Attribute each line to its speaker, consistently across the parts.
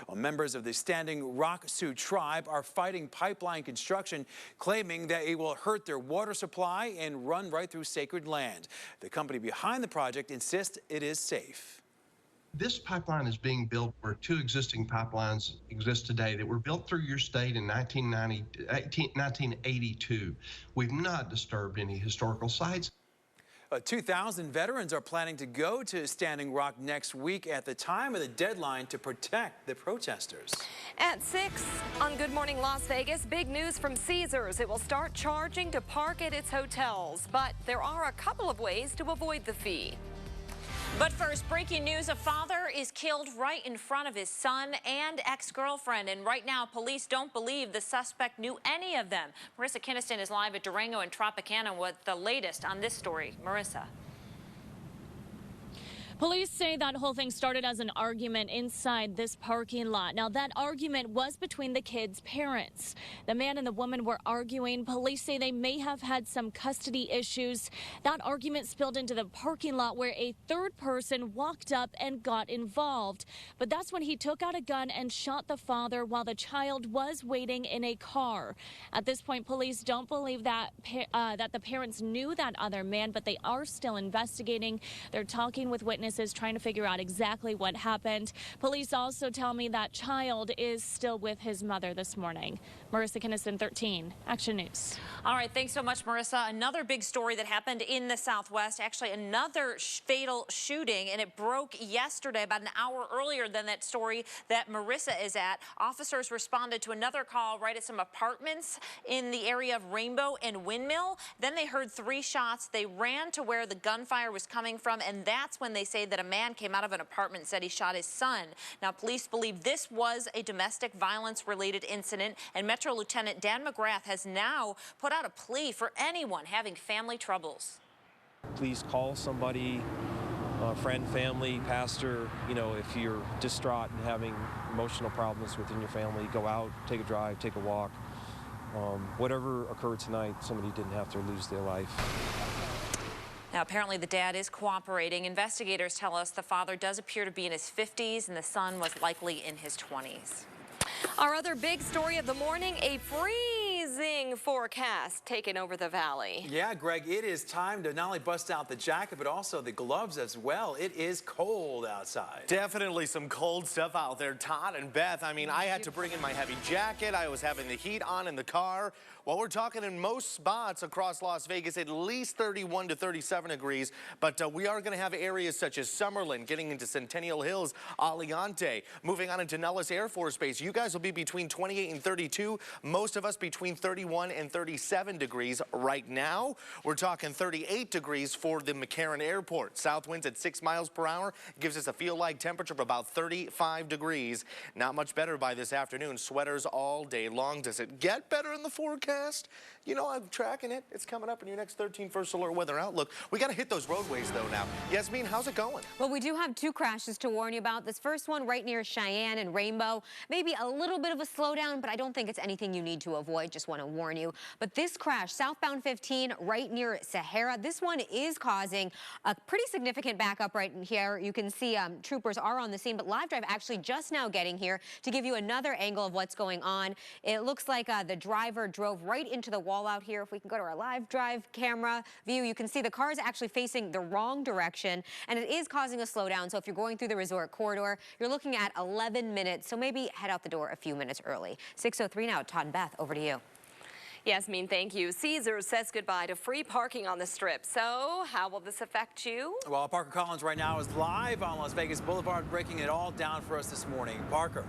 Speaker 1: Well, members of the Standing Rock Sioux tribe are fighting pipeline construction, claiming that it will hurt their water supply and run right through sacred land. The company behind the project insists it is safe.
Speaker 2: This pipeline is being built where two existing pipelines exist today that were built through your state in 1982. We've not disturbed any historical sites.
Speaker 1: 2,000 veterans are planning to go to Standing Rock next week at the time of the deadline to protect the protesters.
Speaker 3: At 6 on Good Morning Las Vegas, big news from Caesars. It will start charging to park at its hotels, but there are a couple of ways to avoid the fee.
Speaker 4: But first, breaking news, a father is killed right in front of his son and ex-girlfriend. And right now, police don't believe the suspect knew any of them. Marissa Kinniston is live at Durango and Tropicana with the latest on this story. Marissa.
Speaker 5: Police say that whole thing started as an argument inside this parking lot. Now, that argument was between the kids' parents. The man and the woman were arguing. Police say they may have had some custody issues. That argument spilled into the parking lot where a third person walked up and got involved. But that's when he took out a gun and shot the father while the child was waiting in a car. At this point, police don't believe that the parents knew that other man, but they are still investigating. They're talking with witnesses, trying to figure out exactly what happened. Police also tell me that child is still with his mother this morning. Marissa Kinniston, 13 Action News.
Speaker 4: All right, thanks so much, Marissa. Another big story that happened in the Southwest, actually another fatal shooting, and it broke yesterday about an hour earlier than that story that Marissa is at. Officers responded to another call right at some apartments in the area of Rainbow and Windmill. Then they heard 3 shots. They ran to where the gunfire was coming from, and that's when they say that a man came out of an apartment and said he shot his son. Now, police believe this was a domestic violence-related incident, and Metro Lieutenant Dan McGrath has now put out a plea for anyone having family troubles.
Speaker 6: Please call somebody, friend, family, pastor. You know, if you're distraught and having emotional problems within your family, go out, take a drive, take a walk. Whatever occurred tonight, somebody didn't have to lose their life.
Speaker 4: Now, apparently the dad is cooperating. Investigators tell us the father does appear to be in his 50s and the son was likely in his 20s.
Speaker 3: Our other big story of the morning, a freezing forecast taking over the valley.
Speaker 1: Yeah, Greg, it is time to not only bust out the jacket, but also the gloves as well. It is cold outside.
Speaker 7: Definitely some cold stuff out there. Todd and Beth, I mean, I had to bring in my heavy jacket. I was having the heat on in the car. Well, we're talking in most spots across Las Vegas, at least 31 to 37 degrees. But we are going to have areas such as Summerlin, getting into Centennial Hills, Aliante, moving on into Nellis Air Force Base. You guys will be between 28 and 32. Most of us between 31 and 37 degrees right now. We're talking 38 degrees for the McCarran Airport. South winds at 6 miles per hour gives us a feel-like temperature of about 35 degrees. Not much better by this afternoon. Sweaters all day long. Does it get better in the forecast? You know, I'm tracking it. It's coming up in your next 13 First Alert Weather Outlook. We got to hit those roadways, though, now. Yasmin, how's it going?
Speaker 8: Well, we do have 2 crashes to warn you about. This first one right near Cheyenne and Rainbow. Maybe a little bit of a slowdown, but I don't think it's anything you need to avoid. Just want to warn you. But this crash, southbound 15, right near Sahara, this one is causing a pretty significant backup right here. You can see troopers are on the scene, but Live Drive actually just now getting here to give you another angle of what's going on. It looks like the driver drove right into the wall out here. If we can go to our Live Drive camera view, you can see the car is actually facing the wrong direction, and it is causing a slowdown. So if you're going through the resort corridor, you're looking at 11 minutes. So maybe head out the door a few minutes early. 6:03 now. Todd and Beth, over to you.
Speaker 3: Yasmin, thank you. Caesars says goodbye to free parking on the Strip. So how will this affect you?
Speaker 1: Well, Parker Collins right now is live on Las Vegas Boulevard, breaking it all down for us this morning. Parker.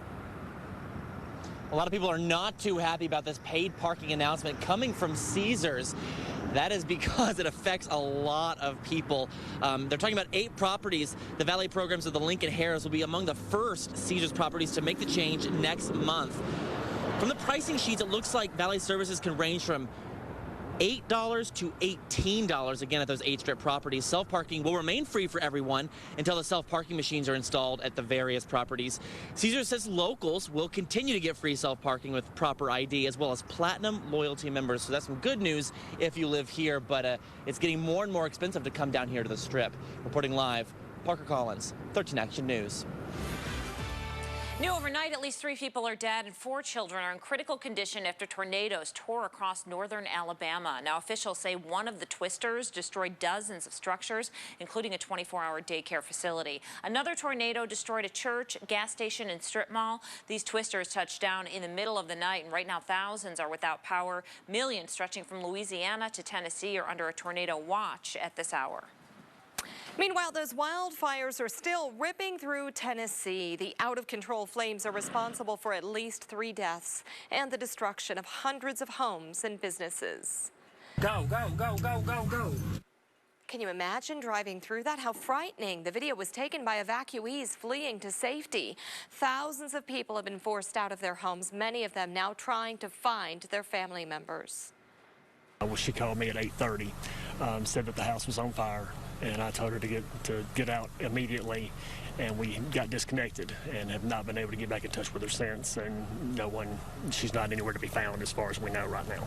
Speaker 9: A lot of people are not too happy about this paid parking announcement coming from Caesars. That is because it affects a lot of people. They're talking about 8 properties. The valet programs of the Lincoln Harris will be among the first Caesars properties to make the change next month. From the pricing sheets, it looks like valet services can range from $8 to $18 again at those 8 Strip properties. Self-parking will remain free for everyone until the self-parking machines are installed at the various properties. Caesars says locals will continue to get free self-parking with proper ID, as well as Platinum loyalty members. So that's some good news if you live here, but it's getting more and more expensive to come down here to the Strip. Reporting live, Parker Collins, 13 Action News.
Speaker 4: New overnight, at least 3 people are dead and 4 children are in critical condition after tornadoes tore across northern Alabama. Now, officials say one of the twisters destroyed dozens of structures, including a 24-hour daycare facility. Another tornado destroyed a church, gas station, and strip mall. These twisters touched down in the middle of the night, and right now thousands are without power. Millions stretching from Louisiana to Tennessee are under a tornado watch at this hour.
Speaker 3: Meanwhile, those wildfires are still ripping through Tennessee. The out-of-control flames are responsible for at least 3 deaths and the destruction of hundreds of homes and businesses.
Speaker 10: Go, go, go, go, go, go.
Speaker 3: Can you imagine driving through that? How frightening. The video was taken by evacuees fleeing to safety. Thousands of people have been forced out of their homes, many of them now trying to find their family members.
Speaker 10: She called me at 8:30, said that the house was on fire, and I told her to get out immediately, and we got disconnected and have not been able to get back in touch with her since, and she's not anywhere to be found as far as we know right now.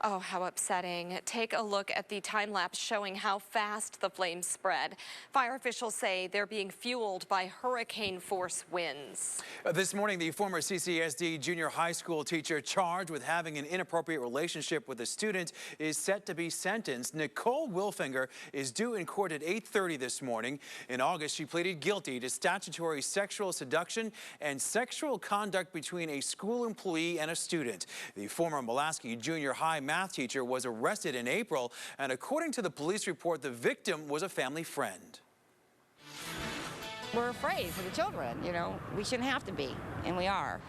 Speaker 3: Oh, how upsetting. Take a look at the time lapse showing how fast the flames spread. Fire officials say they're being fueled by hurricane force winds.
Speaker 1: This morning, the former CCSD junior high school teacher charged with having an inappropriate relationship with a student is set to be sentenced. Nicole Wilfinger is due in court at 8:30 this morning. In August, she pleaded guilty to statutory sexual seduction and sexual conduct between a school employee and a student. The former Mulaski junior high math teacher was arrested in April, and according to the police report, the victim was a family friend.
Speaker 11: We're afraid for the children, we shouldn't have to be, and we are.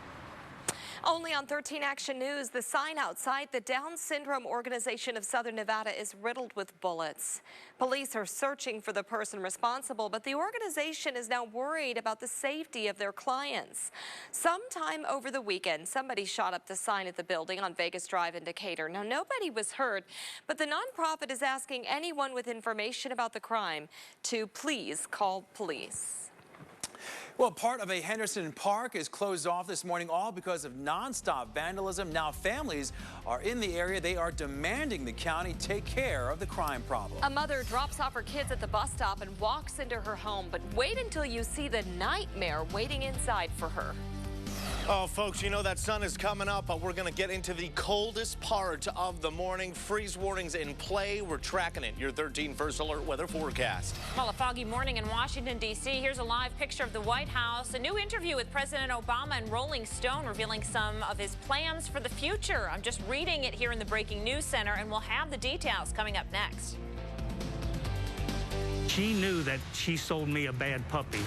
Speaker 3: Only on 13 Action News, the sign outside the Down Syndrome Organization of Southern Nevada is riddled with bullets. Police are searching for the person responsible, but the organization is now worried about the safety of their clients. Sometime over the weekend, somebody shot up the sign at the building on Vegas Drive in Decatur. Now, nobody was hurt, but the nonprofit is asking anyone with information about the crime to please call police.
Speaker 1: Well, part of a Henderson Park is closed off this morning, all because of nonstop vandalism. Now families are in the area. They are demanding the county take care of the crime problem.
Speaker 3: A mother drops off her kids at the bus stop and walks into her home, but wait until you see the nightmare waiting inside for her.
Speaker 7: Oh, folks, that sun is coming up, but we're going to get into the coldest part of the morning. Freeze warnings in play. We're tracking it. Your 13 First Alert weather forecast.
Speaker 4: Well, a foggy morning in Washington, D.C. Here's a live picture of the White House. A new interview with President Obama and Rolling Stone revealing some of his plans for the future. I'm just reading it here in the Breaking News Center, and we'll have the details coming up next.
Speaker 12: She knew that she sold me a bad puppy.